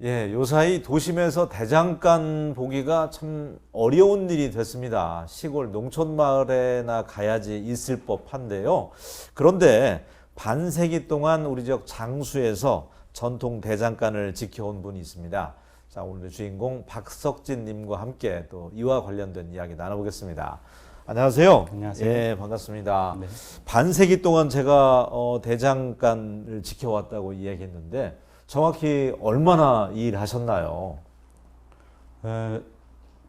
예, 요사이 도심에서 대장간 보기가 참 어려운 일이 됐습니다. 시골 농촌 마을에나 가야지 있을 법한데요. 그런데 반세기 동안 우리 지역 장수에서 전통 대장간을 지켜온 분이 있습니다. 자, 오늘의 주인공 박석진 님과 함께 또 이와 관련된 이야기 나눠보겠습니다. 안녕하세요. 안녕하세요. 예, 반갑습니다. 네. 반세기 동안 제가 대장간을 지켜왔다고 이야기했는데 정확히 얼마나 일하셨나요?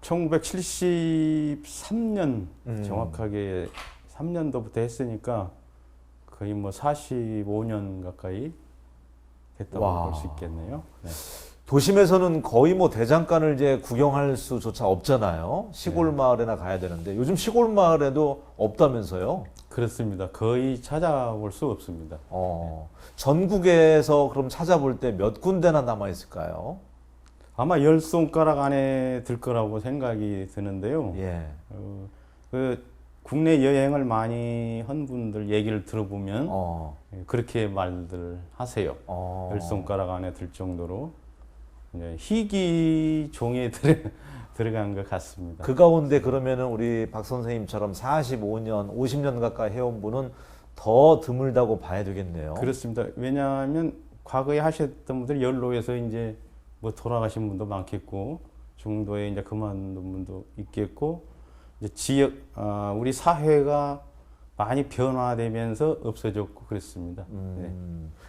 1973년 정확하게 3년도부터 했으니까 거의 뭐 45년 가까이 됐다고 와. 볼 수 있겠네요. 네. 도심에서는 거의 뭐 대장간을 이제 구경할 수조차 없잖아요. 시골 네. 마을에나 가야 되는데 요즘 시골 마을에도 없다면서요? 그렇습니다. 거의 찾아볼 수 없습니다. 전국에서 그럼 찾아볼 때 몇 군데나 남아 있을까요? 아마 10손가락 안에 들 거라고 생각이 드는데요. 예. 그 국내 여행을 많이 한 분들 얘기를 들어보면 그렇게 말들 하세요. 10손가락 안에 들 정도로 이제 희귀종에 들어간 것 같습니다. 그 가운데 그러면은 우리 박 선생님처럼 45년, 50년 가까이 해온 분은 더 드물다고 봐야 되겠네요. 그렇습니다. 왜냐하면 과거에 하셨던 분들이 연로에서 이제 뭐 돌아가신 분도 많겠고 중도에 이제 그만둔 분도 있겠고 이제 지역 우리 사회가 많이 변화되면서 없어졌고 그랬습니다. 네.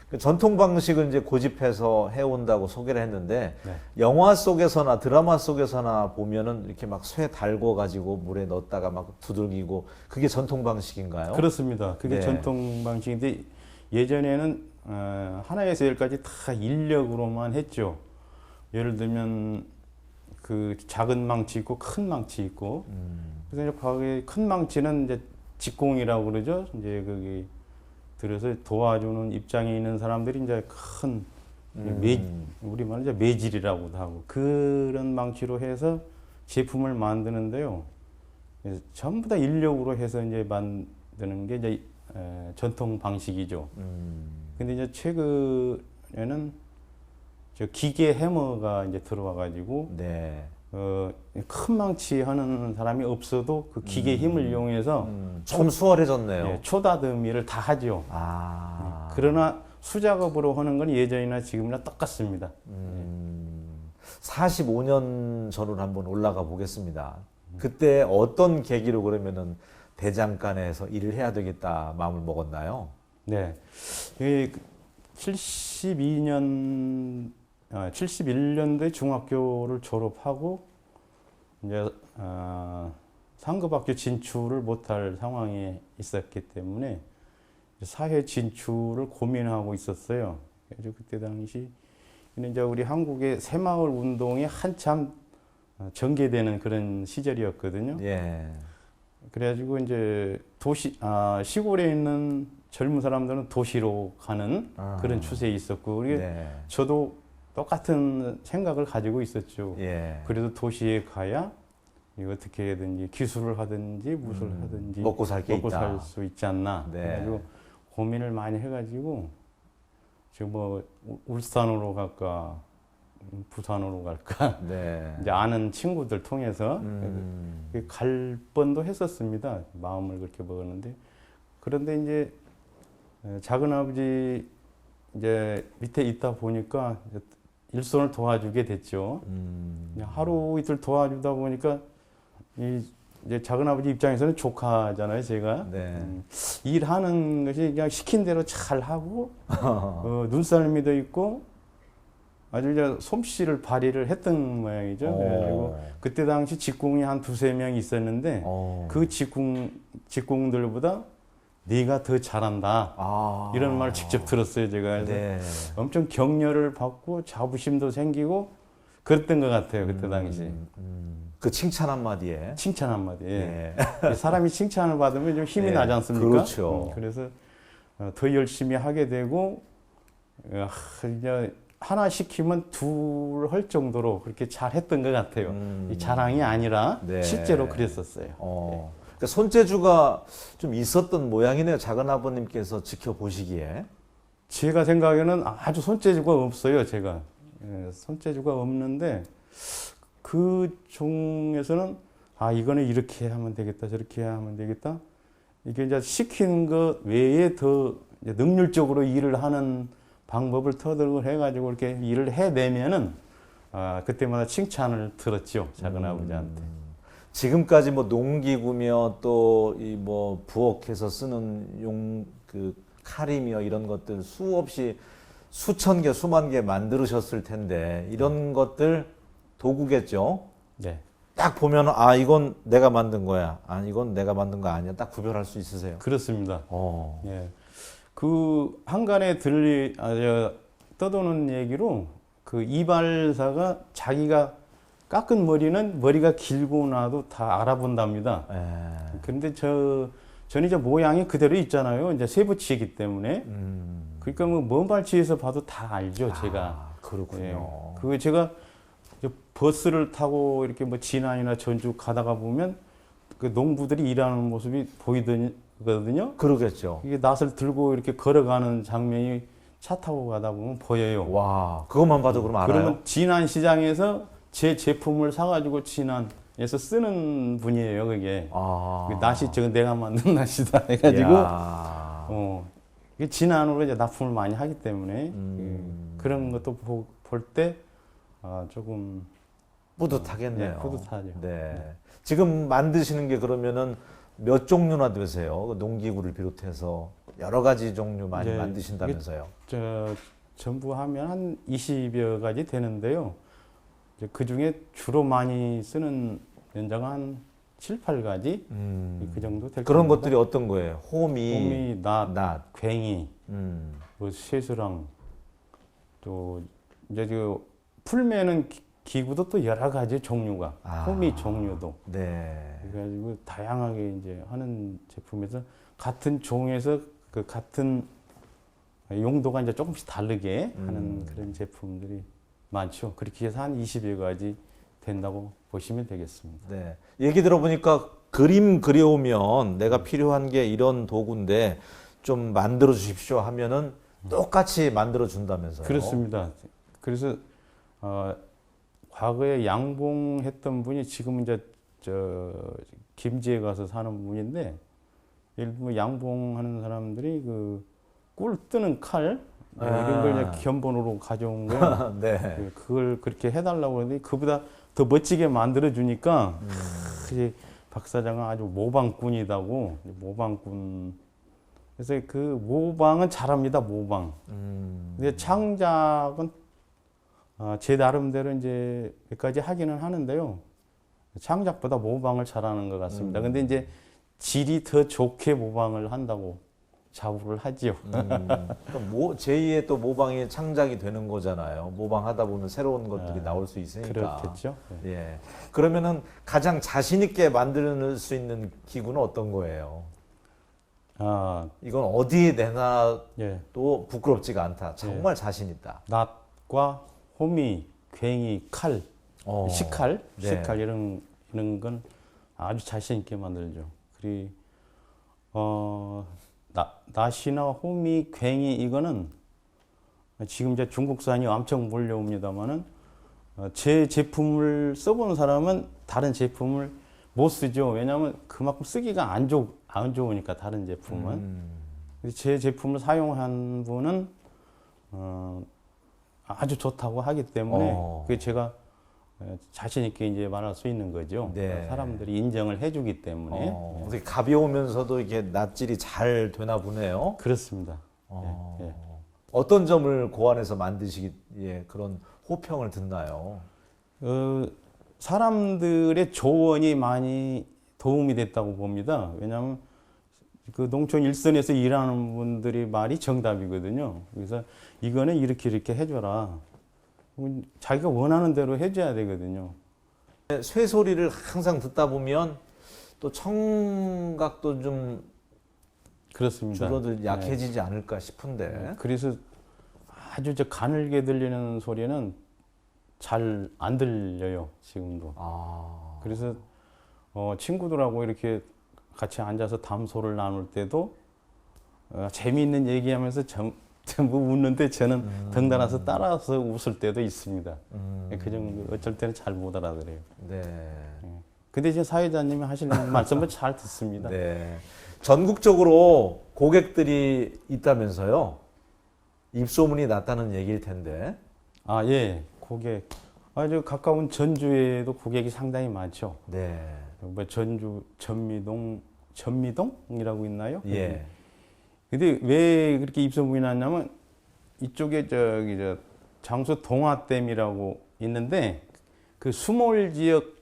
그 전통 방식을 이제 고집해서 해온다고 소개를 했는데 네. 영화 속에서나 드라마 속에서나 보면은 이렇게 막 쇠 달궈 가지고 물에 넣었다가 막 두들기고 그게 전통 방식인가요? 그렇습니다. 그게 네. 전통 방식인데 예전에는 하나에서 열까지 다 인력으로만 했죠. 예를 들면 그 작은 망치 있고 큰 망치 있고 그래서 이제 과거에 큰 망치는 이제 직공이라고 그러죠. 이제 거기 들어서 도와주는 입장에 있는 사람들이 이제 큰 우리말로 이제 매질이라고도 하고 그런 망치로 해서 제품을 만드는데요. 그래서 전부 다 인력으로 해서 이제 만드는 게 이제 전통 방식이죠. 근데 이제 최근에는 저 기계 해머가 이제 들어와 가지고 네. 큰 망치 하는 사람이 없어도 그 기계 힘을 이용해서 좀 수월해졌네요. 예, 초다듬이를 다 하죠. 그러나 수작업으로 하는 건 예전이나 지금이나 똑같습니다. 45년 전으로 한번 올라가 보겠습니다. 그때 어떤 계기로 그러면은 대장간에서 일을 해야 되겠다 마음을 먹었나요? 네. 71년도에 중학교를 졸업하고 이제 상급학교 진출을 못할 상황에 있었기 때문에 사회 진출을 고민하고 있었어요. 그래서 그때 당시 이제 우리 한국의 새마을 운동이 한참 전개되는 그런 시절이었거든요. 예. 그래가지고 이제 시골에 있는 젊은 사람들은 도시로 가는 그런 추세에 있었고, 네. 저도 똑같은 생각을 가지고 있었죠. 예. 그래도 도시에 가야 이거 어떻게든지 기술을 하든지 무엇을 하든지 먹고 살 게 먹고 있다. 살 수 있지 않나. 네. 그래가지고 고민을 많이 해가지고 지금 뭐 울산으로 갈까, 부산으로 갈까. 네. 이제 아는 친구들 통해서 갈 뻔도 했었습니다. 마음을 그렇게 먹었는데 그런데 이제 작은 아버지 이제 밑에 있다 보니까 일손을 도와주게 됐죠. 하루 이틀 도와주다 보니까 이제 작은 아버지 입장에서는 조카잖아요, 제가. 네. 일하는 것이 그냥 시킨 대로 잘 하고 눈썰미도 있고 아주 이제 솜씨를 발휘를 했던 모양이죠. 그래가지고 그때 당시 직공이 한 두세 명 있었는데 그 직공들보다 네가 더 잘한다. 이런 말을 직접 들었어요, 제가. 그래서 네. 엄청 격려를 받고 자부심도 생기고 그랬던 것 같아요, 그때 당시. 그 칭찬 한마디에. 칭찬 한마디. 예. 예. 사람이 칭찬을 받으면 좀 힘이 네, 나지 않습니까? 그렇죠. 그래서 더 열심히 하게 되고 이제 하나 시키면 둘 할 정도로 그렇게 잘했던 것 같아요. 이 자랑이 아니라 네. 실제로 그랬었어요. 그러니까 손재주가 좀 있었던 모양이네요. 작은 아버님께서 지켜보시기에. 제가 생각에는 아주 손재주가 없어요, 제가. 손재주가 없는데 그 종에서는 이거는 이렇게 하면 되겠다, 저렇게 하면 되겠다. 이게 이제 시키는 것 외에 더 이제 능률적으로 일을 하는 방법을 터득을 해가지고 이렇게 일을 해내면은 그때마다 칭찬을 들었죠, 작은 아버지한테. 지금까지 뭐 농기구며 또 이 뭐 부엌에서 쓰는 그 칼이며 이런 것들 수없이 수천 개, 수만 개 만들으셨을 텐데 이런 것들 도구겠죠? 네. 딱 보면 이건 내가 만든 거야. 이건 내가 만든 거 아니야. 딱 구별할 수 있으세요? 그렇습니다. 어. 예. 그 한간에 떠도는 얘기로 그 이발사가 자기가 깎은 머리가 길고 나도 다 알아본답니다. 그런데 저는 이제 모양이 그대로 있잖아요. 이제 세부치이기 때문에. 그러니까 뭐 먼 발치에서 봐도 다 알죠, 제가. 그렇군요. 예. 그거 제가 이제 버스를 타고 이렇게 뭐 진안이나 전주 가다가 보면 그 농부들이 일하는 모습이 보이거든요. 그러겠죠. 이게 낫을 들고 이렇게 걸어가는 장면이 차 타고 가다 보면 보여요. 와, 그것만 봐도 그럼 알아요? 그러면 진안 시장에서 제 제품을 사가지고 진안에서 쓰는 분이에요, 그게. 그 낫이 저거 내가 만든 낫이다 해가지고, 이게 진안으로 이제 납품을 많이 하기 때문에 그런 것도 볼 때 조금 뿌듯하겠네요. 네, 뿌듯하죠. 네. 지금 만드시는 게 그러면은 몇 종류나 되세요? 그 농기구를 비롯해서 여러 가지 종류 많이 네, 만드신다면서요? 전부 하면 한 20여 가지 되는데요. 그 중에 주로 많이 쓰는 연자가 한 7, 8가지 그 정도 될 그런 겁니다. 것들이 어떤 거예요? 호미, 낫, 괭이, 음. 뭐 쇠수랑 또 이제 그 풀매는 기구도 또 여러 가지 종류가 호미 종류도 네. 그래가지고 다양하게 이제 하는 제품에서 같은 종에서 그 같은 용도가 이제 조금씩 다르게 하는 그런 제품들이 많죠. 그렇게 해서 한 20여 가지 된다고 보시면 되겠습니다. 네. 얘기 들어보니까 그림 그려오면 내가 필요한 게 이런 도구인데 좀 만들어 주십시오 하면은 똑같이 만들어 준다면서요? 그렇습니다. 그래서 과거에 양봉했던 분이 지금 이제 김제에 가서 사는 분인데 일부 양봉하는 사람들이 그 꿀 뜨는 칼 이런 걸 이제 견본으로 가져온 거예요. 네. 그걸 그렇게 해달라고 그러는데 그보다 더 멋지게 만들어 주니까 박 사장은 아주 모방꾼이다고 모방꾼. 그래서 그 모방은 잘합니다. 모방. 근데 창작은 제 나름대로 이제 몇 가지 하기는 하는데요. 창작보다 모방을 잘하는 것 같습니다. 근데 이제 질이 더 좋게 모방을 한다고 자부를 하지요. 그러니까 제2의 또 모방이 창작이 되는 거잖아요. 모방하다 보면 새로운 것들이 나올 수 있으니까. 그렇겠죠. 네. 예. 그러면은 가장 자신 있게 만들 수 있는 기구는 어떤 거예요? 이건 어디에 내놔도 예. 부끄럽지가 않다. 정말 자신 있다. 낫과 호미, 괭이, 칼, 식칼, 네. 식칼 이런 건 아주 자신 있게 만들죠. 그리고 낫이나 호미, 괭이 이거는 지금 이제 중국산이 엄청 몰려옵니다만은 제 제품을 써본 사람은 다른 제품을 못 쓰죠. 왜냐하면 그만큼 쓰기가 안 좋으니까 다른 제품은. 제 제품을 사용한 분은 아주 좋다고 하기 때문에 그게 제가 자신 있게 이제 말할 수 있는 거죠. 네. 사람들이 인정을 해주기 때문에. 되게 가벼우면서도 이게 낫질이 잘 되나 보네요. 그렇습니다. 예. 어떤 점을 고안해서 만드시기에 그런 호평을 듣나요? 사람들의 조언이 많이 도움이 됐다고 봅니다. 왜냐하면 그 농촌 일선에서 일하는 분들이 말이 정답이거든요. 그래서 이거는 이렇게 해줘라. 자기가 원하는 대로 해줘야 되거든요. 쇠소리를 항상 듣다 보면 또 청각도 좀 그렇습니다. 줄어들 약해지지 않을까 싶은데. 그래서 아주 가늘게 들리는 소리는 잘 안 들려요, 지금도. 그래서 친구들하고 이렇게 같이 앉아서 담소를 나눌 때도 재미있는 얘기하면서 전부 웃는데 저는 덩달아서 따라서 웃을 때도 있습니다. 그 정도 어쩔 때는 잘 못 알아들어요. 네. 근데 이제 사회자님이 하시는 말씀을 잘 듣습니다. 네. 전국적으로 고객들이 있다면서요? 입소문이 났다는 얘기일 텐데. 아, 예. 고객. 아주 가까운 전주에도 고객이 상당히 많죠. 네. 뭐 전주 전미동이라고 있나요? 예. 근데 왜 그렇게 입소문이 났냐면 이쪽에 저 장수 동화댐이라고 있는데 그 수몰 지역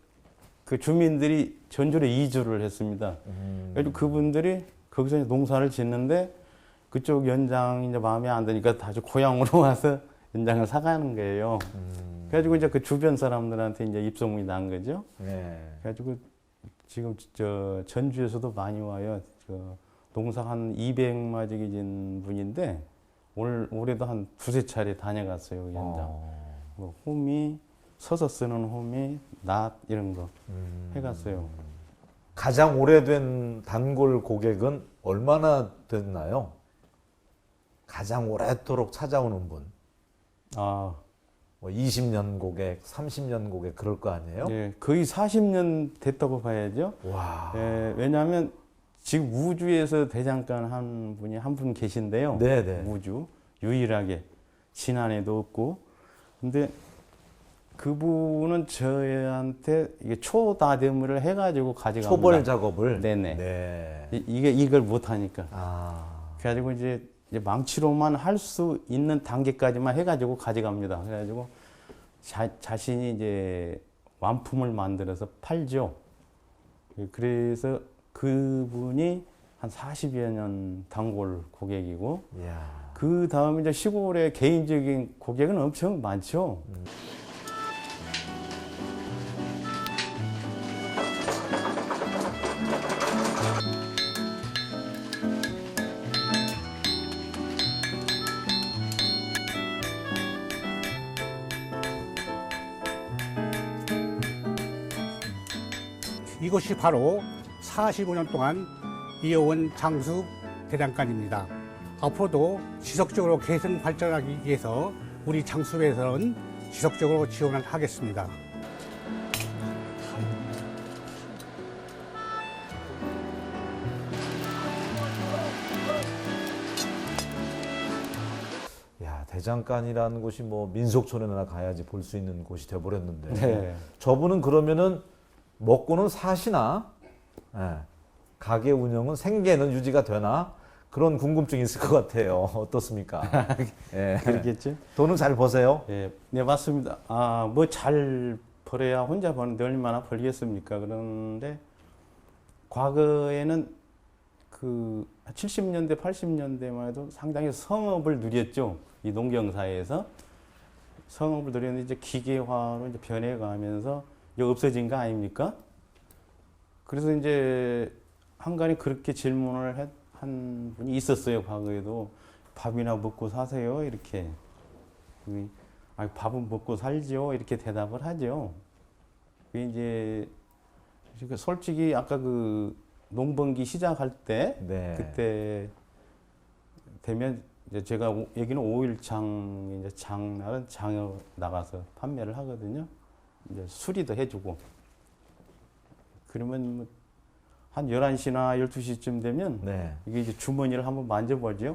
그 주민들이 전주로 이주를 했습니다. 그래서 그분들이 거기서 이제 농사를 짓는데 그쪽 연장이 이제 마음에 안 드니까 다시 고향으로 와서 연장을 사가는 거예요. 그래가지고 이제 그 주변 사람들한테 이제 입소문이 난 거죠. 네. 그래가지고 지금 저 전주에서도 많이 와요. 농사 한 200마지기 진 분인데 올해도 한 두세 차례 다녀갔어요. 연장. 뭐 호미, 서서 쓰는 호미, 낫 이런 거 해갔어요. 가장 오래된 단골 고객은 얼마나 됐나요? 가장 오랫도록 찾아오는 분. 아, 뭐 20년 고객, 30년 고객 그럴 거 아니에요? 예, 거의 40년 됐다고 봐야죠. 와. 예, 왜냐하면 지금 우주에서 대장간 한 분이 한 분 계신데요. 네네. 우주 유일하게 지난해도 없고, 근데 그분은 저희한테 이게 초다듬을 해가지고 가져갑니다. 초벌 작업을. 네네. 네. 이걸 못 하니까. 아. 그래가지고 이제 망치로만 할 수 있는 단계까지만 해가지고 가져갑니다. 그래가지고 자신이 이제 완품을 만들어서 팔죠. 그래서 그분이 한 40여 년 단골 고객이고, 이야. 그 다음에 이제 시골의 개인적인 고객은 엄청 많죠. 이곳이 바로 45년 동안 이어온 장수 대장간입니다. 앞으로도 지속적으로 개선 발전하기 위해서 우리 장수회에서는 지속적으로 지원을 하겠습니다. 야, 대장간이라는 곳이 뭐 민속촌에나 가야지 볼 수 있는 곳이 돼버렸는데. 네. 저분은 그러면은 먹고는 사시나? 예. 가게 운영은 생계는 유지가 되나? 그런 궁금증이 있을 것 같아요. 어떻습니까? 예. 그렇겠죠? 돈은 잘 버세요? 예, 네, 맞습니다. 아, 뭐 잘 벌어야 혼자 버는데 얼마나 벌겠습니까? 그런데 과거에는 그 70년대, 80년대만 해도 상당히 성업을 누렸죠. 이 농경사회에서. 성업을 누렸는데 이제 기계화로 이제 변해가면서 이제 없어진 거 아닙니까? 그래서 이제 한간에 그렇게 질문을 한 분이 있었어요. 과거에도 밥이나 먹고 사세요 이렇게. 아, 밥은 먹고 살죠 이렇게 대답을 하죠. 그게 이제 그러니까 솔직히 아까 그 농번기 시작할 때 네. 그때 되면 이제 제가 여기는 5일장 이제 장날은 장에 나가서 판매를 하거든요. 이제 수리도 해주고 그러면 뭐 한 11시나 12시쯤 되면 네. 이게 이제 주머니를 한번 만져보죠.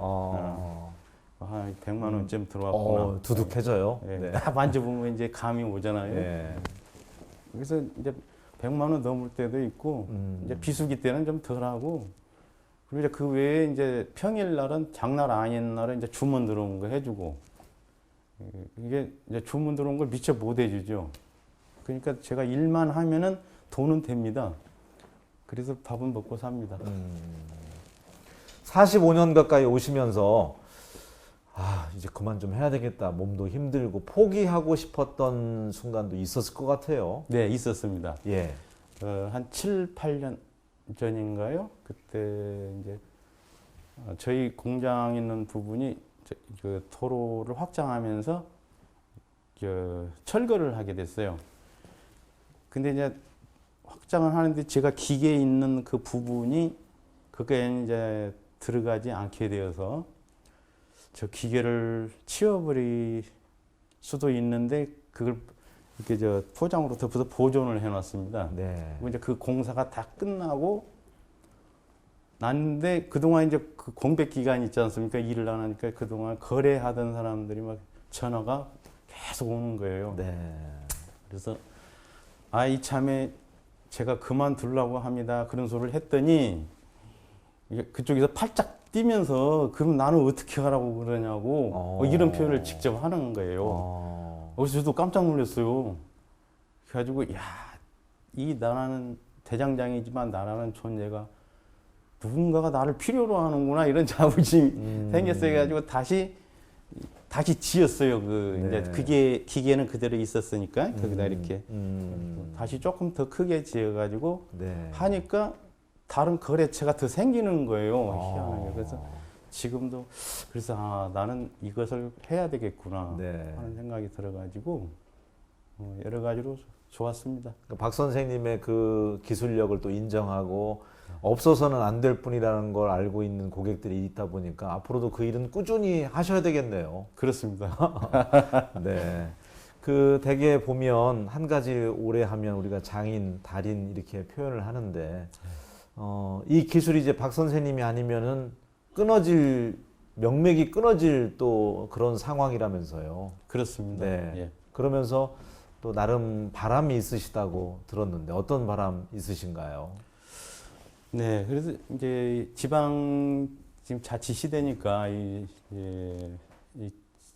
한 100만 원쯤 들어왔구나. 두둑해져요. 예, 네. 딱 만져보면 이제 감이 오잖아요. 네. 그래서 이제 100만 원 넘을 때도 있고 이제 비수기 때는 좀 덜하고 그리고 이제 그 외에 이제 평일 날은 장날 아닌 날은 이제 주문 들어온 거 해주고 이게 이제 주문 들어온 걸 미처 못 해주죠. 그러니까 제가 일만 하면은 돈은 됩니다. 그래서 밥은 먹고 삽니다. 45년 가까이 오시면서 아, 이제 그만 좀 해야 되겠다. 몸도 힘들고 포기하고 싶었던 순간도 있었을 것 같아요. 네, 있었습니다. 예. 한 7, 8년 전인가요? 그때 이제 저희 공장 있는 부분이 그 도로를 확장하면서 철거를 하게 됐어요. 근데 이제 확장을 하는데 제가 기계에 있는 그 부분이 그게 이제 들어가지 않게 되어서 저 기계를 치워버릴 수도 있는데 그걸 이렇게 저 포장으로 덮어서 보존을 해놨습니다. 네. 그리고 이제 그 공사가 다 끝나고 났는데 그동안 이제 그 공백 기간 있지 않습니까? 일을 안 하니까 그동안 거래하던 사람들이 막 전화가 계속 오는 거예요. 네. 그래서 이참에 제가 그만두려고 합니다. 그런 소리를 했더니 이게 그쪽에서 팔짝 뛰면서 그럼 나는 어떻게 하라고 그러냐고 이런 표현을 직접 하는 거예요. 그래서 저도 깜짝 놀랐어요. 그래가지고 이 나라는 대장장이지만 나라는 존재가 누군가가 나를 필요로 하는구나 이런 자부심이 생겼어요. 그래가지고 다시 지었어요. 네. 이제 기계는 그대로 있었으니까 거기다 이렇게 다시 조금 더 크게 지어가지고 네. 하니까 다른 거래처가 더 생기는 거예요. 희한하게. 그래서 지금도 그래서 나는 이것을 해야 되겠구나 네. 하는 생각이 들어가지고 여러 가지로 좋았습니다. 박 선생님의 그 기술력을 또 인정하고 없어서는 안 될 뿐이라는 걸 알고 있는 고객들이 있다 보니까 앞으로도 그 일은 꾸준히 하셔야 되겠네요. 그렇습니다. 네. 그 대개 보면 한 가지 오래 하면 우리가 장인, 달인 이렇게 표현을 하는데 이 기술이 이제 박 선생님이 아니면은 명맥이 끊어질 또 그런 상황이라면서요. 그렇습니다. 네. 예. 그러면서 또 나름 바람이 있으시다고 들었는데 어떤 바람 있으신가요? 네, 그래서 이제 지방 지금 자치 시대니까 이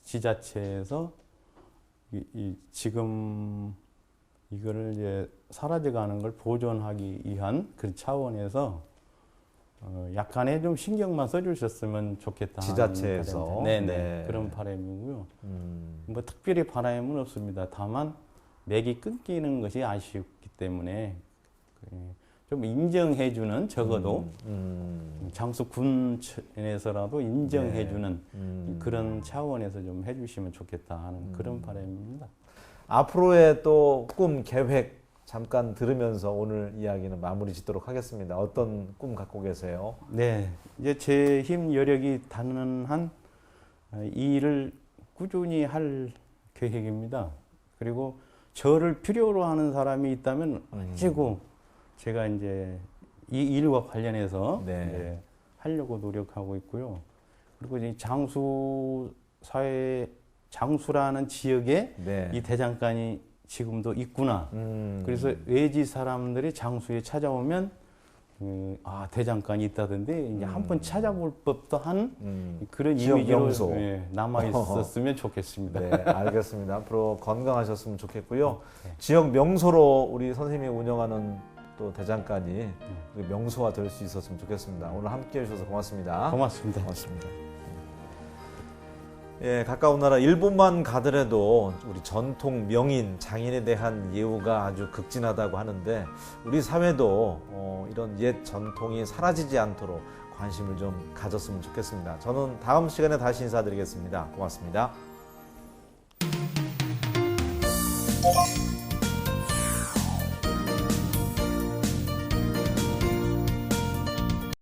지자체에서 지금 이거를 이제 사라져가는 걸 보존하기 위한 그런 차원에서 약간의 좀 신경만 써주셨으면 좋겠다. 지자체에서 네네 네. 그런 바람이고요. 뭐 특별히 바람은 없습니다. 다만 맥이 끊기는 것이 아쉽기 때문에 좀 인정해주는 적어도 장수군에서라도 인정해주는 네. 그런 차원에서 좀 해주시면 좋겠다 하는 그런 바람입니다. 앞으로의 또 꿈 계획 잠깐 들으면서 오늘 이야기는 마무리 짓도록 하겠습니다. 어떤 꿈 갖고 계세요? 네, 이제 제 힘 여력이 닿는 한 이 일을 꾸준히 할 계획입니다. 그리고 저를 필요로 하는 사람이 있다면 언제고 제가 이제 이 일과 관련해서 네. 이제 하려고 노력하고 있고요. 그리고 이 장수라는 지역에 네. 이 대장간이 지금도 있구나. 그래서 외지 사람들이 장수에 찾아오면 대장간이 있다던데 이제 한번 찾아볼 법도 한 그런 지역 이미지로 명소. 남아 있었으면 좋겠습니다. 네, 알겠습니다. 앞으로 건강하셨으면 좋겠고요. 지역 명소로 우리 선생님이 운영하는 또 대장간이 명소화 될 수 있었으면 좋겠습니다. 오늘 함께 해주셔서 고맙습니다. 고맙습니다. 고맙습니다. 예, 가까운 나라 일본만 가더라도 우리 전통 명인 장인에 대한 예우가 아주 극진하다고 하는데 우리 사회도 이런 옛 전통이 사라지지 않도록 관심을 좀 가졌으면 좋겠습니다. 저는 다음 시간에 다시 인사드리겠습니다. 고맙습니다.